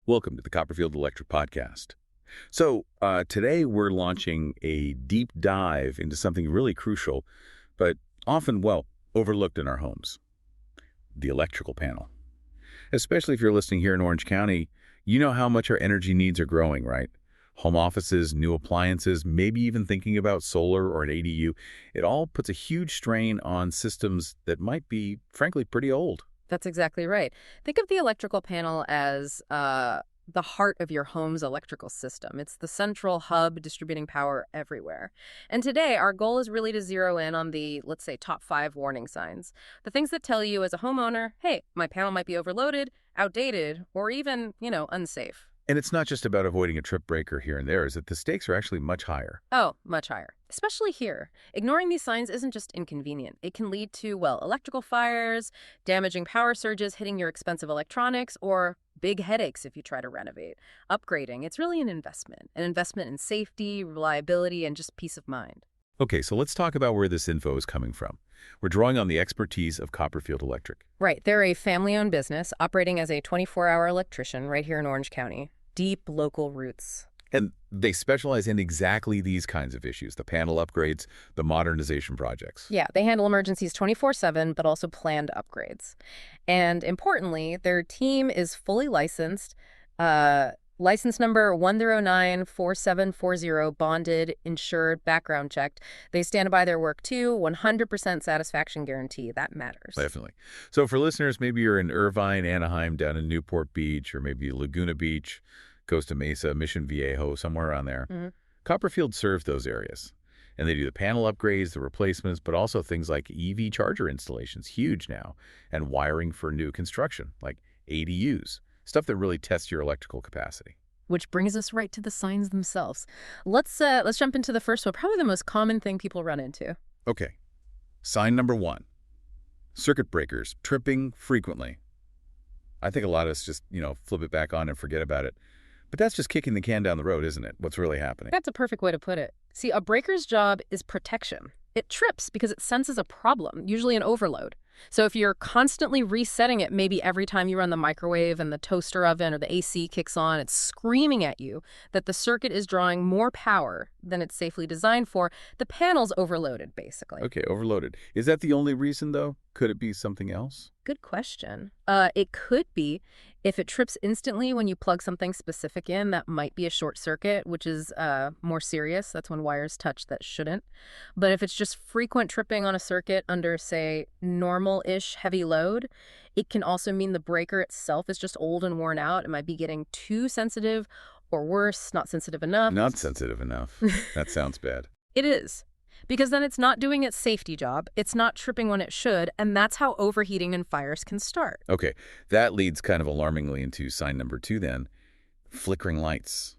Welcome to the Copperfield Electric Podcast. Today we're launching a deep dive into something really crucial, but often, overlooked in our homes, the electrical panel. Especially if you're listening here in Orange County, you know how much our energy needs are growing, right? Home offices, new appliances, maybe even thinking about solar or an ADU. It all puts a huge strain on systems that might be, frankly, pretty old. That's exactly right. Think of the electrical panel as the heart of your home's electrical system. It's the central hub distributing power everywhere. And today, our goal is really to zero in on the, let's say, top 5 warning signs. The things that tell you as a homeowner, hey, my panel might be overloaded, outdated, or even, unsafe. And it's not just about avoiding a trip breaker here and there, is that the stakes are actually much higher. Oh, much higher. Especially here. Ignoring these signs isn't just inconvenient. It can lead to, electrical fires, damaging power surges hitting your expensive electronics, or big headaches if you try to renovate. Upgrading, it's really an investment in safety, reliability, and just peace of mind. Okay, so let's talk about where this info is coming from. We're drawing on the expertise of Copperfield Electric. Right. They're a family-owned business operating as a 24-hour electrician right here in Orange County. Deep local roots. And they specialize in exactly these kinds of issues, the panel upgrades, the modernization projects. Yeah, they handle emergencies 24/7, but also planned upgrades. And importantly, their team is fully licensed, license number 1094740, bonded, insured, background checked. They stand by their work too, 100% satisfaction guarantee. That matters. Definitely. So for listeners, maybe you're in Irvine, Anaheim, down in Newport Beach, or maybe Laguna Beach, Costa Mesa, Mission Viejo, somewhere around there. Mm-hmm. Copperfield serves those areas. And they do the panel upgrades, the replacements, but also things like EV charger installations, huge now, and wiring for new construction, like ADUs, stuff that really tests your electrical capacity. Which brings us right to the signs themselves. Let's jump into the first one, probably the most common thing people run into. Okay. Sign number 1. Circuit breakers tripping frequently. I think a lot of us just, flip it back on and forget about it. But that's just kicking the can down the road, isn't it? What's really happening? That's a perfect way to put it. See, a breaker's job is protection. It trips because it senses a problem, usually an overload. So if you're constantly resetting it, maybe every time you run the microwave and the toaster oven or the AC kicks on, it's screaming at you that the circuit is drawing more power than it's safely designed for. The panel's overloaded, basically. Okay, overloaded. Is that the only reason, though? Could it be something else? Good question. It could be. If it trips instantly when you plug something specific in, that might be a short circuit, which is more serious. That's when wires touch that shouldn't. But if it's just frequent tripping on a circuit under, say, normal-ish heavy load, it can also mean the breaker itself is just old and worn out. It might be getting too sensitive, or worse, not sensitive enough. Not sensitive enough. That sounds bad. It is. Because then it's not doing its safety job, it's not tripping when it should, and that's how overheating and fires can start. Okay, that leads kind of alarmingly into sign number 2 then. Flickering lights.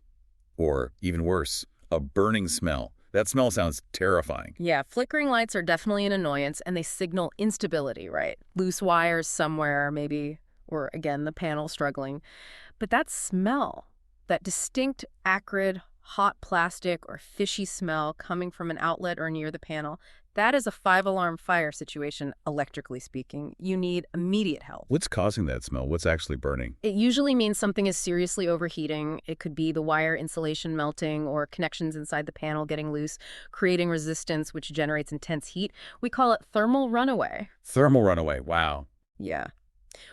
Or, even worse, a burning smell. That smell sounds terrifying. Yeah, flickering lights are definitely an annoyance, and they signal instability, right? Loose wires somewhere, maybe, or again, the panel struggling. But that smell, that distinct, acrid, hot plastic or fishy smell coming from an outlet or near the panel, that is a 5-alarm fire situation, electrically speaking. You need immediate help. What's causing that smell? What's actually burning? It usually means something is seriously overheating. It could be the wire insulation melting or connections inside the panel getting loose, creating resistance, which generates intense heat. We call it thermal runaway. Thermal runaway, wow. Yeah.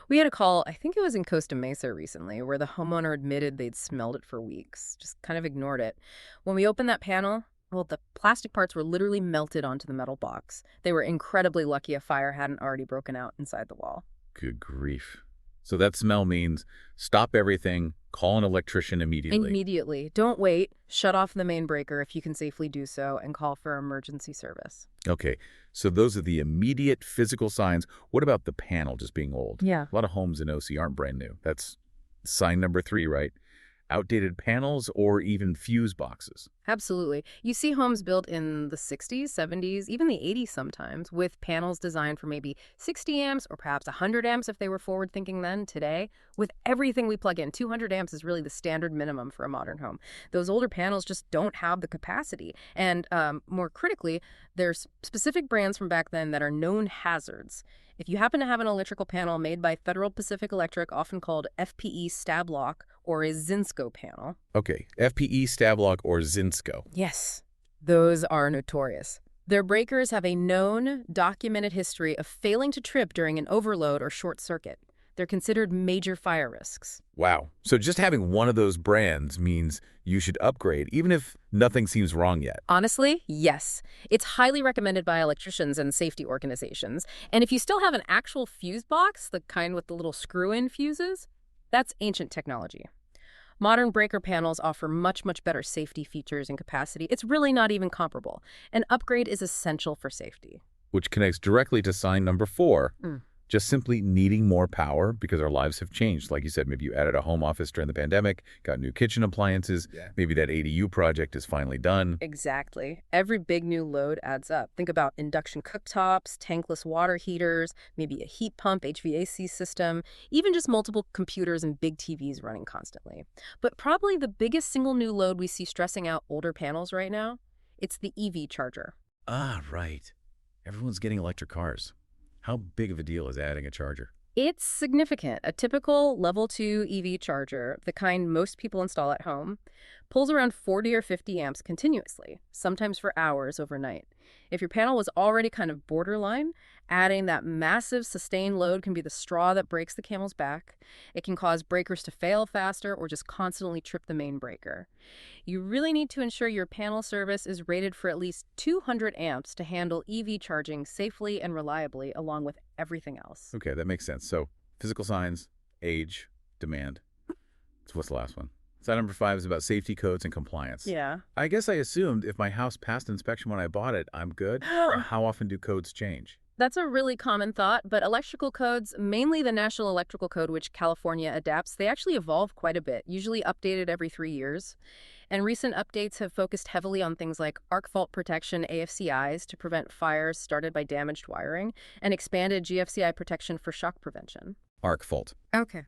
We had a call, I think it was in Costa Mesa recently, where the homeowner admitted they'd smelled it for weeks, just kind of ignored it. When we opened that panel, the plastic parts were literally melted onto the metal box. They were incredibly lucky a fire hadn't already broken out inside the wall. Good grief. So that smell means stop everything, call an electrician immediately. Immediately. Don't wait. Shut off the main breaker if you can safely do so, and call for emergency service. Okay, so those are the immediate physical signs. What about the panel just being old? Yeah. A lot of homes in OC aren't brand new. That's sign number 3, right? Outdated panels or even fuse boxes. Absolutely. You see homes built in the 60s, 70s, even the 80s sometimes, with panels designed for maybe 60 amps or perhaps 100 amps if they were forward thinking then. Today, with everything we plug in, 200 amps is really the standard minimum for a modern home. Those older panels just don't have the capacity. And more critically, there's specific brands from back then that are known hazards. If you happen to have an electrical panel made by Federal Pacific Electric, often called FPE stab lock, or a Zinsco panel. Okay, FPE, Stablock, or Zinsco. Yes, those are notorious. Their breakers have a known, documented history of failing to trip during an overload or short circuit. They're considered major fire risks. Wow. So just having one of those brands means you should upgrade, even if nothing seems wrong yet. Honestly, yes. It's highly recommended by electricians and safety organizations. And if you still have an actual fuse box, the kind with the little screw-in fuses, that's ancient technology. Modern breaker panels offer much, much better safety features and capacity. It's really not even comparable. An upgrade is essential for safety. Which connects directly to sign number 4. Mm. Just simply needing more power because our lives have changed. Like you said, maybe you added a home office during the pandemic, got new kitchen appliances. Yeah. Maybe that ADU project is finally done. Exactly. Every big new load adds up. Think about induction cooktops, tankless water heaters, maybe a heat pump, HVAC system, even just multiple computers and big TVs running constantly. But probably the biggest single new load we see stressing out older panels right now, it's the EV charger. Ah, right. Everyone's getting electric cars. How big of a deal is adding a charger? It's significant. A typical level 2 EV charger, the kind most people install at home, pulls around 40 or 50 amps continuously, sometimes for hours overnight. If your panel was already kind of borderline, adding that massive sustained load can be the straw that breaks the camel's back. It can cause breakers to fail faster or just constantly trip the main breaker. You really need to ensure your panel service is rated for at least 200 amps to handle EV charging safely and reliably, along with everything else. Okay, that makes sense. So, physical signs, age, demand. So what's the last one? Sign number 5 is about safety codes and compliance. Yeah. I guess I assumed if my house passed inspection when I bought it, I'm good. How often do codes change? That's a really common thought, but electrical codes, mainly the National Electrical Code, which California adapts, they actually evolve quite a bit, usually updated every 3 years. And recent updates have focused heavily on things like arc fault protection AFCIs to prevent fires started by damaged wiring, and expanded GFCI protection for shock prevention. Arc fault. Okay.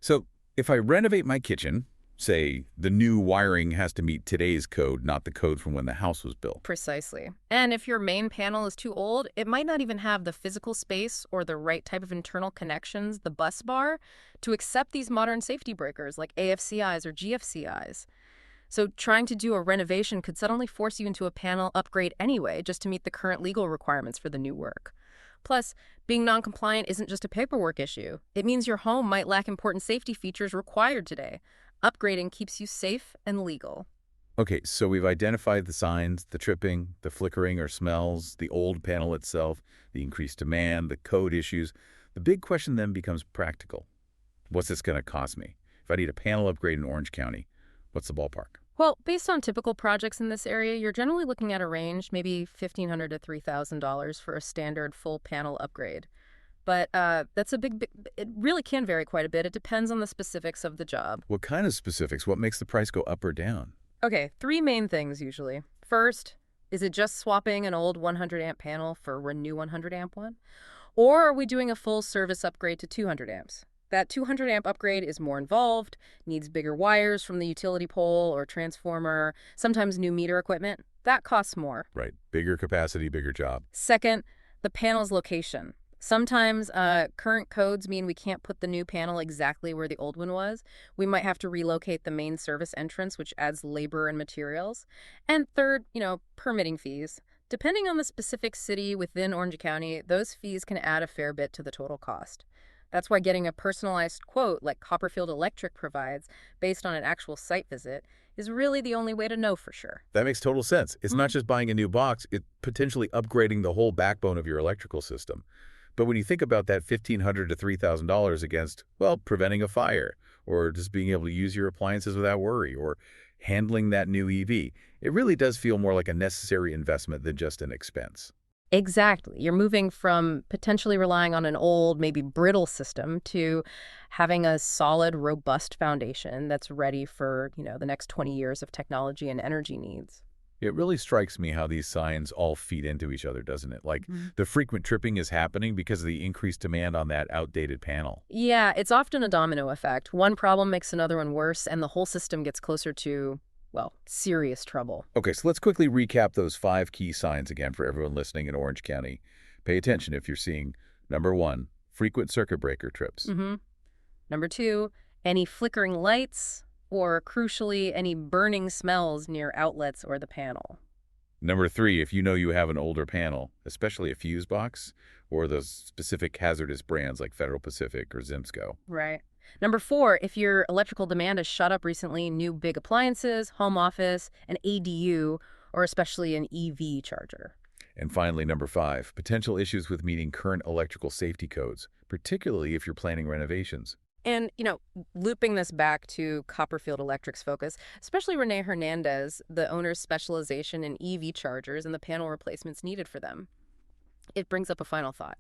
So if I renovate my kitchen, say the new wiring has to meet today's code, not the code from when the house was built. Precisely. And if your main panel is too old, it might not even have the physical space or the right type of internal connections, the bus bar, to accept these modern safety breakers like AFCIs or GFCIs. So trying to do a renovation could suddenly force you into a panel upgrade anyway, just to meet the current legal requirements for the new work. Plus, being non-compliant isn't just a paperwork issue. It means your home might lack important safety features required today. Upgrading keeps you safe and legal. Okay, so we've identified the signs, the tripping, the flickering or smells, the old panel itself, the increased demand, the code issues. The big question then becomes practical. What's this going to cost me? If I need a panel upgrade in Orange County, what's the ballpark? Well, based on typical projects in this area, you're generally looking at a range, maybe $1,500 to $3,000 for a standard full panel upgrade. But that's it really can vary quite a bit. It depends on the specifics of the job. What kind of specifics? What makes the price go up or down? Okay, 3 main things usually. First, is it just swapping an old 100 amp panel for a new 100 amp one? Or are we doing a full service upgrade to 200 amps? That 200 amp upgrade is more involved, needs bigger wires from the utility pole or transformer, sometimes new meter equipment. That costs more. Right. Bigger capacity, bigger job. Second, the panel's location. Sometimes current codes mean we can't put the new panel exactly where the old one was. We might have to relocate the main service entrance, which adds labor and materials. And third, permitting fees. Depending on the specific city within Orange County, those fees can add a fair bit to the total cost. That's why getting a personalized quote like Copperfield Electric provides, based on an actual site visit, is really the only way to know for sure. That makes total sense. It's not just buying a new box, it's potentially upgrading the whole backbone of your electrical system. But when you think about that $1,500 to $3,000 against, well, preventing a fire, or just being able to use your appliances without worry, or handling that new EV, it really does feel more like a necessary investment than just an expense. Exactly. You're moving from potentially relying on an old, maybe brittle system to having a solid, robust foundation that's ready for, the next 20 years of technology and energy needs. It really strikes me how these signs all feed into each other, doesn't it? Like, the frequent tripping is happening because of the increased demand on that outdated panel. Yeah, it's often a domino effect. One problem makes another one worse, and the whole system gets closer to, well, serious trouble. Okay, so let's quickly recap those 5 key signs again for everyone listening in Orange County. Pay attention if you're seeing number 1, frequent circuit breaker trips. Number 2, any flickering lights, or crucially, any burning smells near outlets or the panel. Number 3, if you know you have an older panel, especially a fuse box, or those specific hazardous brands like Federal Pacific or Zimsco. Right. Number 4, if your electrical demand has shot up recently, new big appliances, home office, an ADU, or especially an EV charger. And finally, number 5, potential issues with meeting current electrical safety codes, particularly if you're planning renovations. And, looping this back to Copperfield Electric's focus, especially Renee Hernandez, the owner's specialization in EV chargers and the panel replacements needed for them, it brings up a final thought.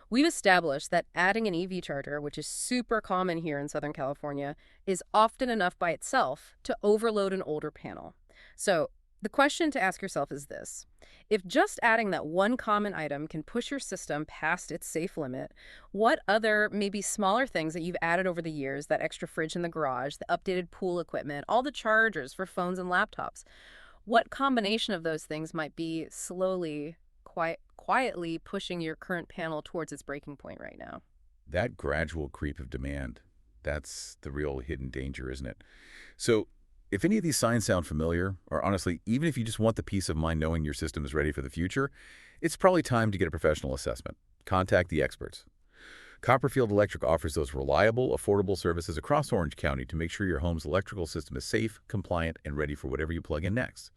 We've established that adding an EV charger, which is super common here in Southern California, is often enough by itself to overload an older panel. So the question to ask yourself is this. If just adding that one common item can push your system past its safe limit, what other, maybe smaller things that you've added over the years, that extra fridge in the garage, the updated pool equipment, all the chargers for phones and laptops, what combination of those things might be slowly, quietly pushing your current panel towards its breaking point right now? That gradual creep of demand, that's the real hidden danger, isn't it? So if any of these signs sound familiar, or honestly, even if you just want the peace of mind knowing your system is ready for the future, it's probably time to get a professional assessment. Contact the experts. Copperfield Electric offers those reliable, affordable services across Orange County to make sure your home's electrical system is safe, compliant, and ready for whatever you plug in next.